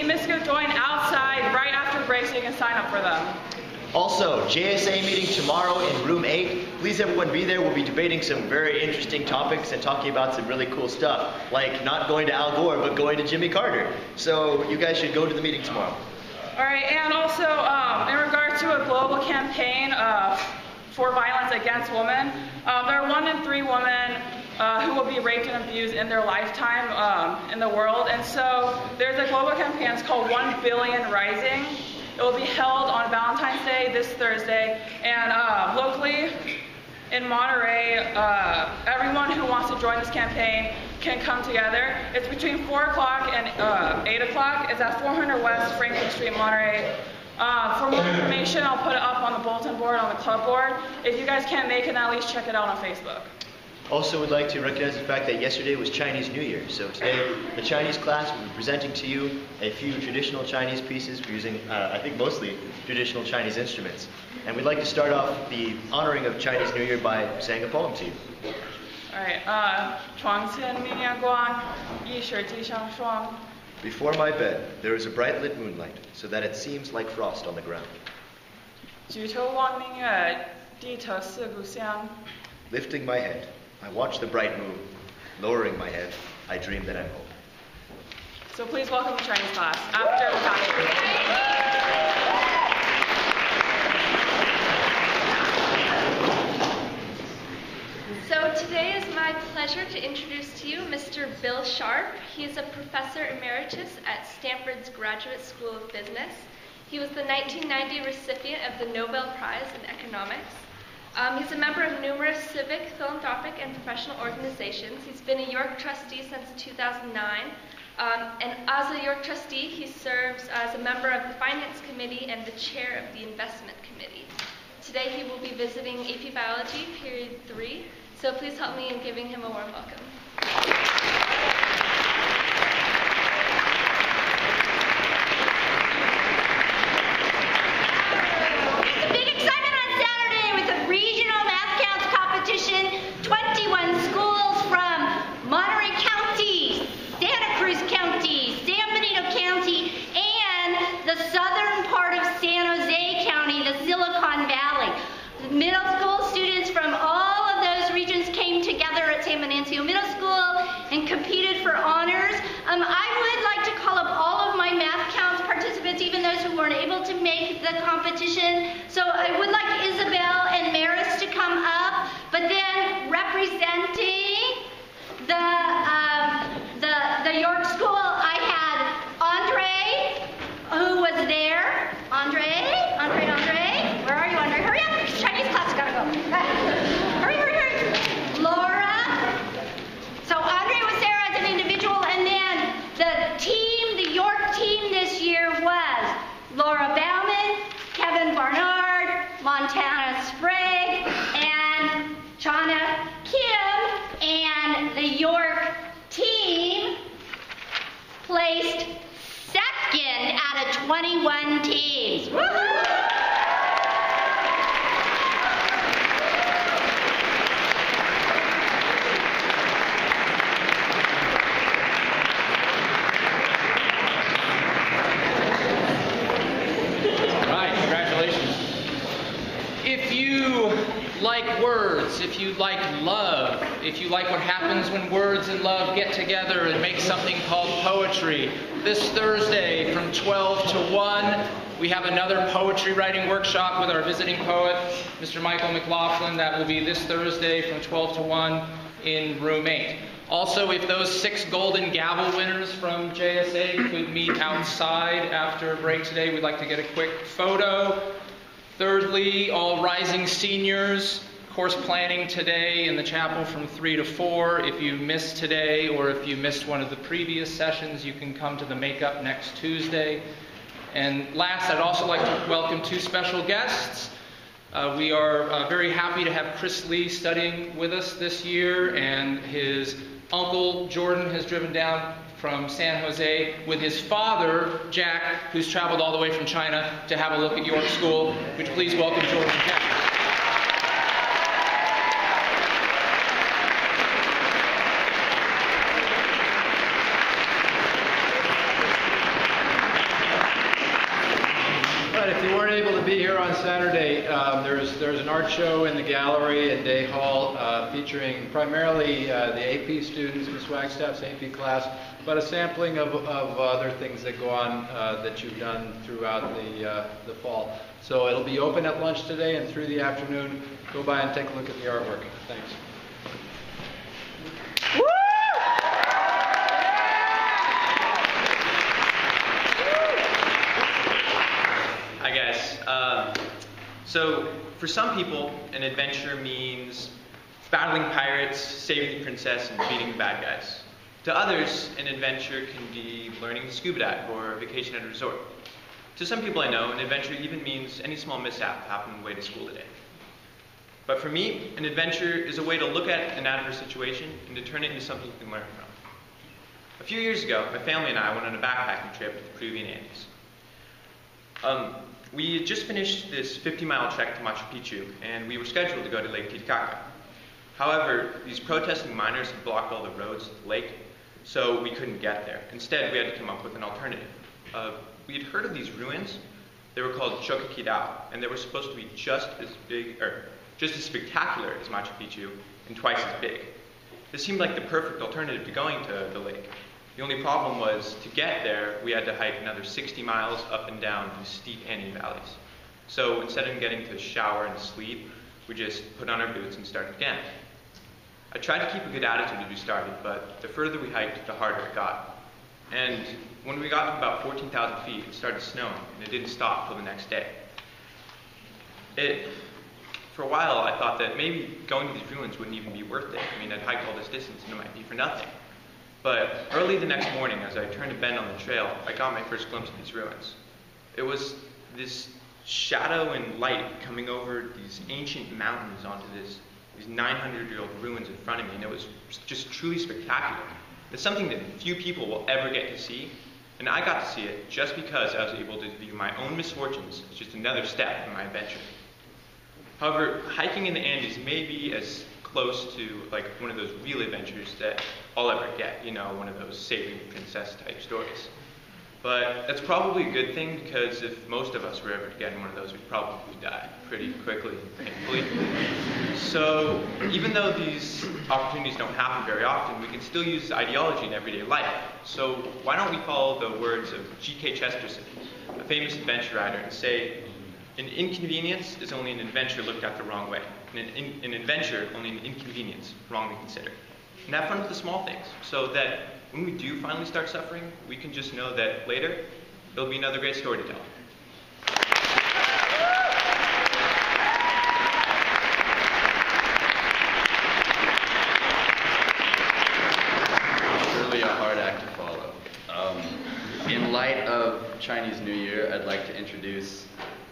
miss your join outside right after break so you can sign up for them. Also, JSA meeting tomorrow in room 8. Please everyone be there. We'll be debating some very interesting topics and talking about some really cool stuff, like not going to Al Gore, but going to Jimmy Carter. So you guys should go to the meeting tomorrow. All right, and also in regards to a global campaign for violence against women, there are 1 in 3 women who will be raped and abused in their lifetime in the world. And so there's a global campaign, it's called 1 Billion Rising. It will be held on Valentine's Day this Thursday. And locally in Monterey, everyone who wants to join this campaign can come together. It's between 4 o'clock and 8 o'clock. It's at 400 West Franklin Street, Monterey. For more information, I'll put it up on the bulletin board, on the club board. If you guys can't make it, at least check it out on Facebook. Also, would like to recognize the fact that yesterday was Chinese New Year. So today, the Chinese class will be presenting to you a few traditional Chinese pieces using, I think, mostly traditional Chinese instruments. And we'd like to start off the honoring of Chinese New Year by saying a poem to you. All right. 床前明月光，疑是地上霜。 Before my bed, there is a bright lit moonlight, so that it seems like frost on the ground. 举头望明月，低头思故乡。 Lifting my head, I watch the bright moon. Lowering my head, I dream that I'm home. So please welcome the Chinese class after the class. So today is my pleasure to introduce to you Mr. Bill Sharp. He is a professor emeritus at Stanford's Graduate School of Business. He was the 1990 recipient of the Nobel Prize in Economics. He's a member of numerous civic, philanthropic, and professional organizations. He's been a York trustee since 2009. And as a York trustee, he serves as a member of the Finance Committee and the chair of the Investment Committee. Today he will be visiting AP Biology, period 3. So please help me in giving him a warm welcome. It's a big excitement on Saturday with a regional math counts competition. 21 schools from Monterey County, Santa Cruz County, San Benito County, and the southern part of San Jose County, the Silicon Valley. The middle school students from all of those regions came together at San Venancio Middle School and competed for honors. I would like to call up all of my math counts participants, even those who weren't able to make the competition. So I would like Isabel and Maris to come up, but then representing the York School, I had Andre, who was there. Andre, where are you, Andre? Hurry up, Chinese class gotta go. Hurry. Laura. So Andre was there as an individual, and then the York team this year was Laura Bauman, Kevin Barnard, Montana Sprague, and Chana Kim, and the York team placed second out of 21 teams. Woohoo! If you like words, if you like love, if you like what happens when words and love get together and make something called poetry, this Thursday from 12 to 1, we have another poetry writing workshop with our visiting poet, Mr. Michael McLaughlin. That will be this Thursday from 12 to 1 in room 8. Also, if those 6 golden gavel winners from JSA could meet outside after a break today, we'd like to get a quick photo. Thirdly, all rising seniors, course planning today in the chapel from 3 to 4. If you missed today or if you missed one of the previous sessions, you can come to the makeup next Tuesday. And last, I'd also like to welcome 2 special guests. We are very happy to have Chris Lee studying with us this year, and his uncle Jordan has driven down from San Jose with his father, Jack, who's traveled all the way from China to have a look at York School. Would you please welcome Jordan and Jack? be here on Saturday. There's an art show in the gallery at Day Hall featuring primarily the AP students, Ms. Wagstaff's AP class, but a sampling of other things that go on that you've done throughout the fall. So it'll be open at lunch today and through the afternoon. Go by and take a look at the artwork. Thanks. Hi guys. So for some people, an adventure means battling pirates, saving the princess, and beating the bad guys. To others, an adventure can be learning to scuba dive or a vacation at a resort. To some people I know, an adventure even means any small mishap happening on the way to school today. But for me, an adventure is a way to look at an adverse situation and to turn it into something you can learn from. A few years ago, my family and I went on a backpacking trip to the Peruvian Andes. We had just finished this 50-mile trek to Machu Picchu, and we were scheduled to go to Lake Titicaca. However, these protesting miners had blocked all the roads to the lake, so we couldn't get there. Instead, we had to come up with an alternative. We had heard of these ruins. They were called Choqquequirao, and they were supposed to be just as big, or just as spectacular as Machu Picchu, and twice as big. This seemed like the perfect alternative to going to the lake. The only problem was, to get there, we had to hike another 60 miles up and down these steep Andes valleys. So instead of getting to shower and sleep, we just put on our boots and started again. I tried to keep a good attitude as we started, but the further we hiked, the harder it got. And when we got to about 14,000 feet, it started snowing, and it didn't stop till the next day. For a while, I thought that maybe going to these ruins wouldn't even be worth it. I mean, I'd hiked all this distance, and it might be for nothing. But early the next morning, as I turned a bend on the trail, I got my first glimpse of these ruins. It was this shadow and light coming over these ancient mountains onto these 900-year-old ruins in front of me, and it was just truly spectacular. It's something that few people will ever get to see, and I got to see it just because I was able to view my own misfortunes as just another step in my adventure. However, hiking in the Andes may be as close to like one of those real adventures that I'll ever get, you know, one of those saving the princess type stories. But that's probably a good thing, because if most of us were ever to get in one of those, we'd probably die pretty quickly, thankfully. So even though these opportunities don't happen very often, we can still use ideology in everyday life. So why don't we follow the words of G.K. Chesterton, a famous adventure writer, and say, an inconvenience is only an adventure looked at the wrong way, and an adventure only an inconvenience wrongly considered. And have fun with the small things, so that when we do finally start suffering, we can just know that later, there'll be another great story to tell. Surely a hard act to follow. In light of Chinese New Year, I'd like to introduce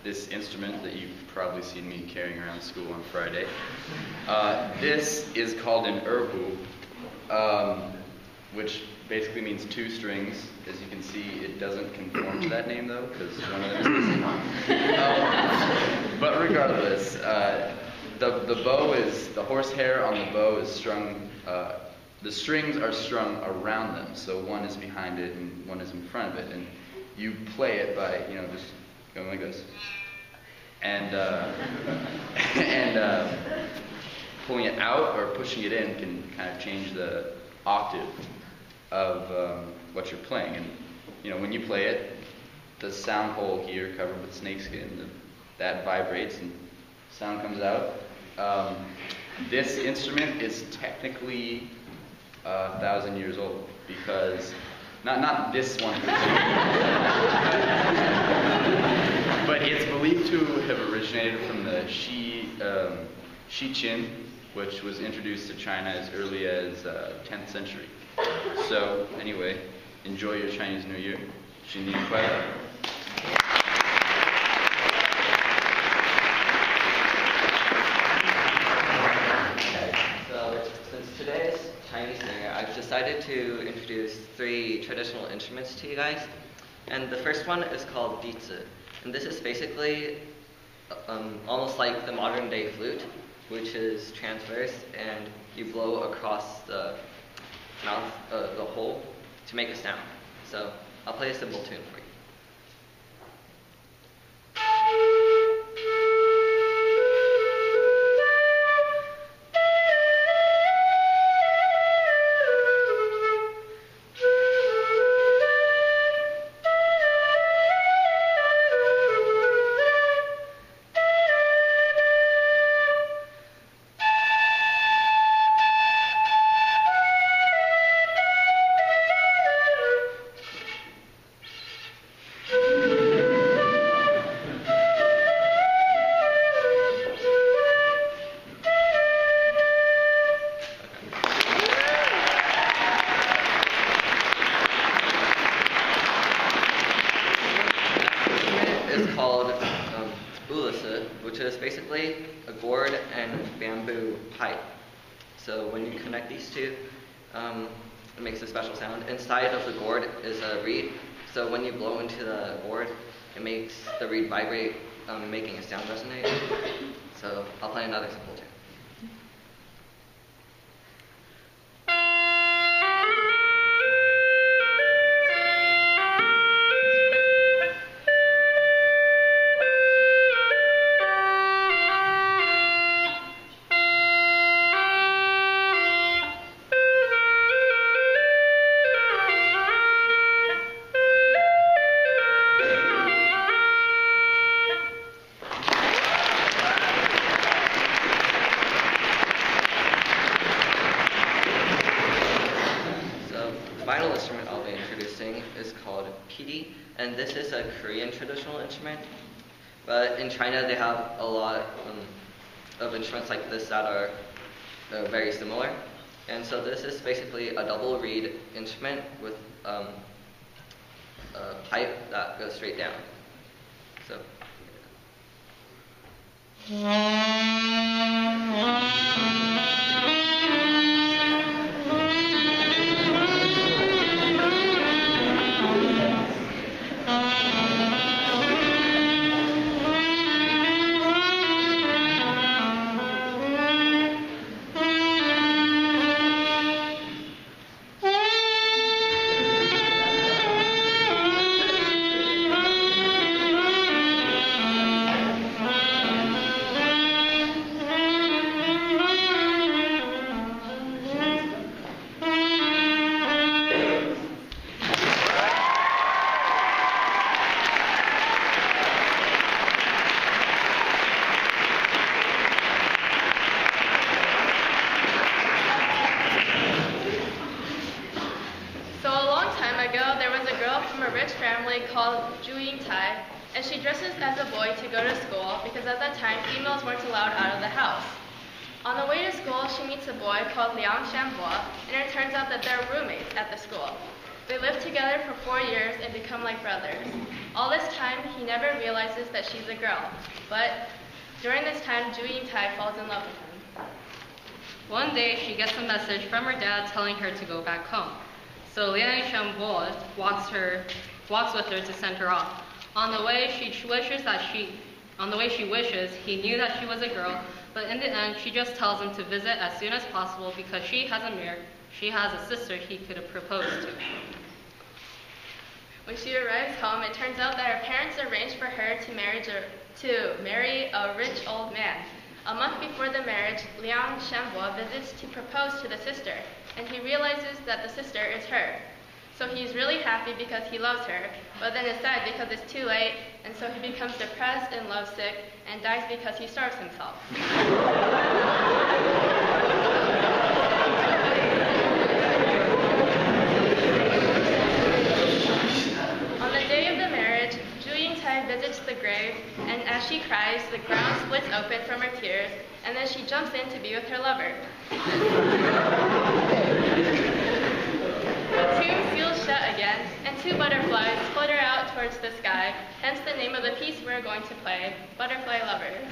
this instrument that you've probably seen me carrying around school on Friday. This is called an erhu, which basically means two strings. As you can see, it doesn't conform to that name though, because one of them is missing. But regardless, the bow is, the horsehair on the bow is strung, the strings are strung around them, so one is behind it and one is in front of it, and you play it by, you know, just going like this. And pulling it out or pushing it in can kind of change the octave of what you're playing. And you know, when you play it, the sound hole here covered with snakeskin, that vibrates and sound comes out. This instrument is technically 1,000 years old, because not this one, but it's believed to have originated from the Shiqin, which was introduced to China as early as 10th century. So anyway, enjoy your Chinese New Year. 新年快乐. So since today is Chinese New Year, I've decided to introduce 3 traditional instruments to you guys. And the first one is called dizi. And this is basically almost like the modern day flute, which is transverse, and you blow across the mouth, the hole, to make a sound. So I'll play a simple tune for you. which is basically a gourd and bamboo pipe. So when you connect these two, it makes a special sound. Inside of the gourd is a reed, so when you blow into the gourd, it makes the reed vibrate, making a sound resonate. So I'll play another simple tune. Final instrument I'll be introducing is called pidi, and this is a Korean traditional instrument. But in China, they have a lot of instruments like this that are very similar. And so this is basically a double reed instrument with a pipe that goes straight down. So. Called Ju Ying-tai, and she dresses as a boy to go to school because at that time females weren't allowed out of the house. On the way to school, she meets a boy called Liang Shanbo, and it turns out that they're roommates at the school. They live together for 4 years and become like brothers. All this time, he never realizes that she's a girl, but during this time, Ju Ying-tai falls in love with him. One day, she gets a message from her dad telling her to go back home. So Liang Shanbo walks with her to send her off. On the way she wishes, he knew that she was a girl, but in the end, she just tells him to visit as soon as possible because she has a sister he could have proposed to. When she arrives home, it turns out that her parents arranged for her to marry a rich old man. A month before the marriage, Liang Shanbo visits to propose to the sister, and he realizes that the sister is her. So he's really happy because he loves her, but then is sad because it's too late, and so he becomes depressed and lovesick and dies because he starves himself. On the day of the marriage, Ju Ying-tai visits the grave, and as she cries, the ground splits open from her tears, and then she jumps in to be with her lover. The tomb seals shut again, and 2 butterflies flutter out towards the sky, hence the name of the piece we're going to play, Butterfly Lovers.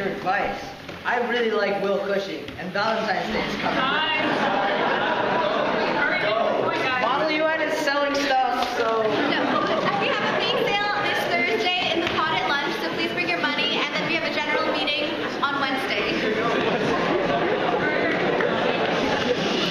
your advice. I really like Will Cushing, and Valentine's Day is coming. Model UN is selling stuff, so... No, we have a big sale this Thursday in the pod at lunch, so please bring your money, and then we have a general meeting on Wednesday.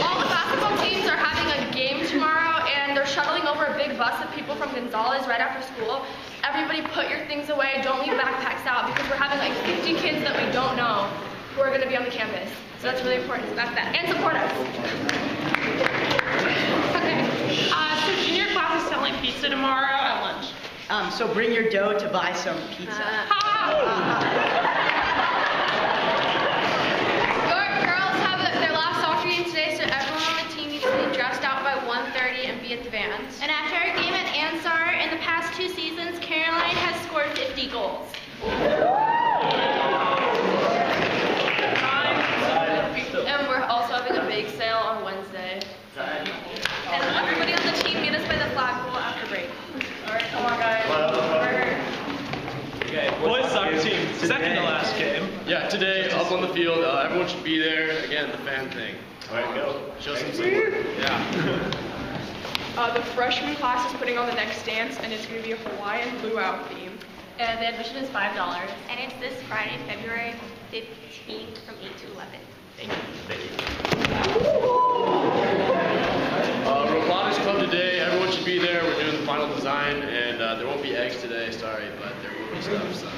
All the basketball teams are having a game tomorrow, and they're shuttling over a big bus of people from Gonzales right after school. Everybody put your things away, don't leave backpacks out, because we're having like 50 kids that we don't know who are going to be on the campus. So that's really important, backpack, and support us. Okay, so junior class is selling pizza tomorrow at lunch. So bring your dough to buy some pizza. Girls have their last soccer game today, so everyone on the team needs to be dressed out by 1:30 and be at the Vans. And after our game at Ansar, in the past 2 seasons, Caroline has scored 50 goals. And we're also having a big sale on Wednesday. And everybody on the team meet us by the flagpole after break. All right, come on, guys. Okay, boys soccer team, second to last game. Yeah, today up on the field, everyone should be there. Again, the fan thing. All right, go. Show some support. Yeah. The freshman class is putting on the next dance, and it's going to be a Hawaiian luau theme. And the admission is $5. And it's this Friday, February 15th from 8 to 11. Thank you. Thank you. Robotics Club today, everyone should be there. We're doing the final design, and there won't be eggs today, sorry, but there will be stuff. So.